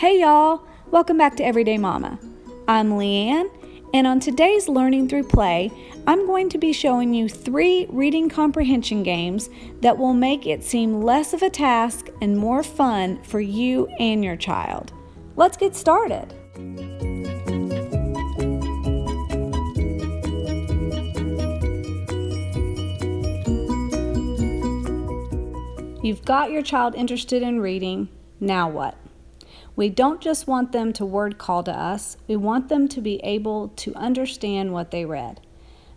Hey y'all, welcome back to Everyday Mama. I'm Leanne, and on today's Learning Through Play, I'm going to be showing you 3 reading comprehension games that will make it seem less of a task and more fun for you and your child. Let's get started. You've got your child interested in reading. Now what? We don't just want them to word call to us, we want them to be able to understand what they read.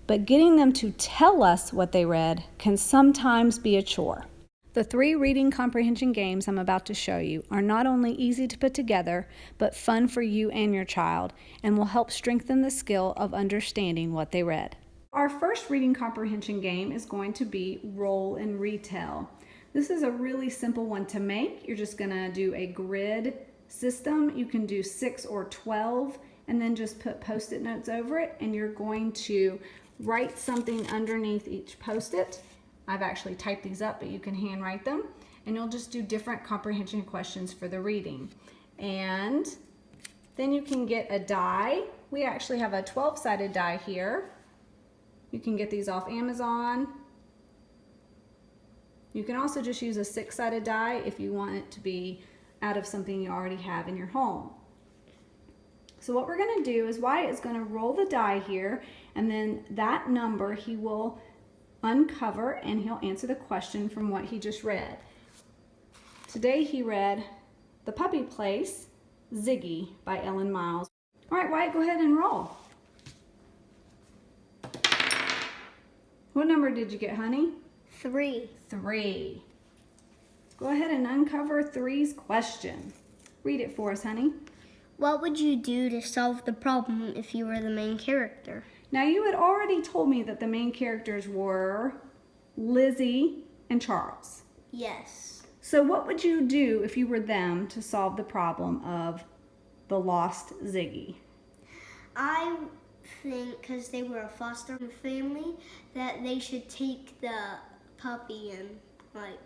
But getting them to tell us what they read can sometimes be a chore. The 3 reading comprehension games I'm about to show you are not only easy to put together, but fun for you and your child, and will help strengthen the skill of understanding what they read. Our first reading comprehension game is going to be Roll and Retell. This is a really simple one to make. You're just gonna do a grid system. You can do 6 or 12 and then just put post-it notes over it, and you're going to write something underneath each post-it. I've actually typed these up, but you can handwrite them, and you'll just do different comprehension questions for the reading. And then you can get a die. We actually have a 12-sided die here. You can get these off Amazon. You can also just use a 6-sided die if you want it to be out of something you already have in your home. So what we're going to do is Wyatt is going to roll the die here, and then that number he will uncover and he'll answer the question from what he just read. Today he read The Puppy Place, Ziggy by Ellen Miles. All right, Wyatt, go ahead and roll. What number did you get, honey? 3. 3. Go ahead and uncover 3's question. Read it for us, honey. What would you do to solve the problem if you were the main character? Now, you had already told me that the main characters were Lizzie and Charles. Yes. So what would you do if you were them to solve the problem of the lost Ziggy? I think, because they were a foster family, that they should take the puppy and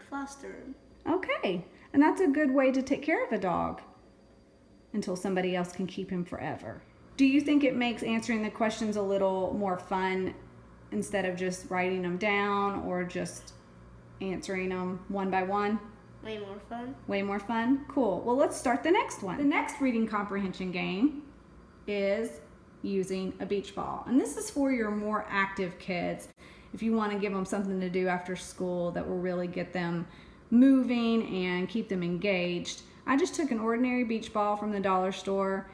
foster him. Okay, and that's a good way to take care of a dog until somebody else can keep him forever. Do you think it makes answering the questions a little more fun instead of just writing them down or just answering them one by one? Way more fun. Way more fun? Cool. Well, let's start the next one. The next reading comprehension game is using a beach ball. And this is for your more active kids. If you want to give them something to do after school that will really get them moving and keep them engaged. I just took an ordinary beach ball from the dollar store.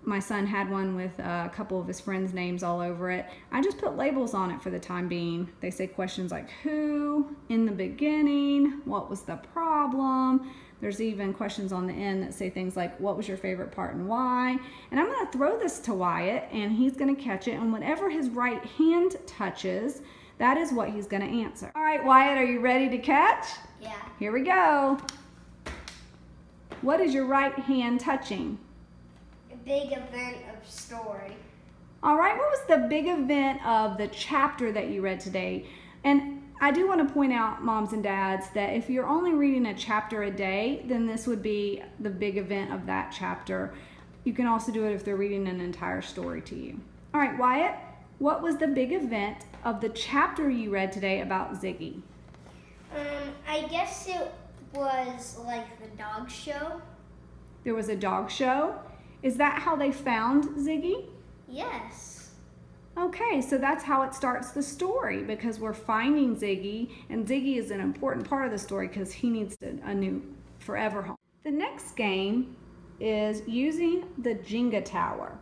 My son had one with a couple of his friends' names all over it. I just put labels on it for the time being. They say questions like who, in the beginning, what was the problem. There's even questions on the end that say things like what was your favorite part and why. And I'm gonna throw this to Wyatt and he's gonna catch it, and whatever his right hand touches, that is what he's gonna answer. All right, Wyatt, are you ready to catch? Yeah. Here we go. What is your right hand touching? A big event of story. All right, what was the big event of the chapter that you read today? And I do want to point out, moms and dads, that if you're only reading a chapter a day, then this would be the big event of that chapter. You can also do it if they're reading an entire story to you. All right, Wyatt, what was the big event of the chapter you read today about Ziggy? I guess it was like the dog show. There was a dog show? Is that how they found Ziggy? Yes. Okay, so that's how it starts the story, because we're finding Ziggy, and Ziggy is an important part of the story because he needs a new forever home. The next game is using the Jenga tower.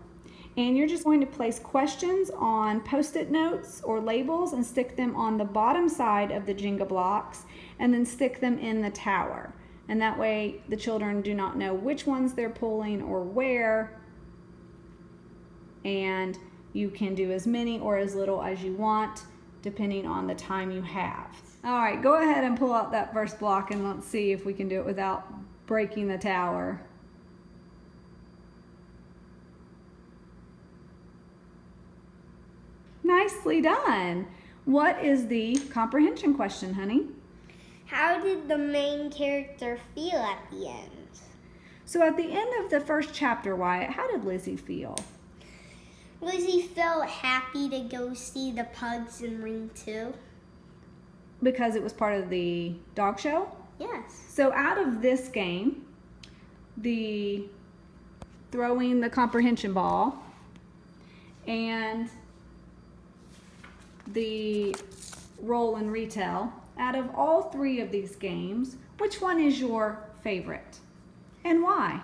And you're just going to place questions on post-it notes or labels and stick them on the bottom side of the Jenga blocks and then stick them in the tower. And that way the children do not know which ones they're pulling or where. And you can do as many or as little as you want depending on the time you have. All right, go ahead and pull out that first block and let's see if we can do it without breaking the tower. Nicely done. What is the comprehension question, honey? How did the main character feel at the end? So at the end of the first chapter, Wyatt, how did Lizzie feel? Lizzie felt happy to go see the pugs in Ring 2. Because it was part of the dog show? Yes. So out of this game, the throwing the comprehension ball and the roll and retell, out of all three of these games, which one is your favorite and why?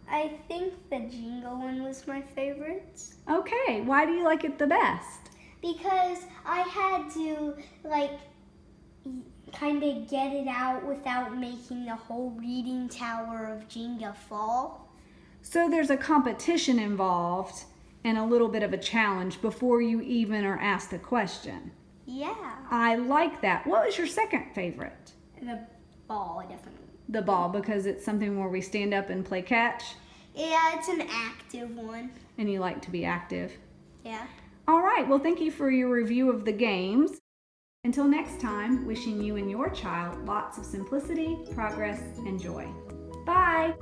I think the Jenga one was my favorite. Okay, why do you like it the best? Because I had to kind of get it out without making the whole reading tower of Jenga fall. So there's a competition involved and a little bit of a challenge before you even are asked a question. Yeah. I like that. What was your second favorite? The ball, definitely. The ball, because it's something where we stand up and play catch? Yeah, it's an active one. And you like to be active? Yeah. All right, well, thank you for your review of the games. Until next time, wishing you and your child lots of simplicity, progress, and joy. Bye!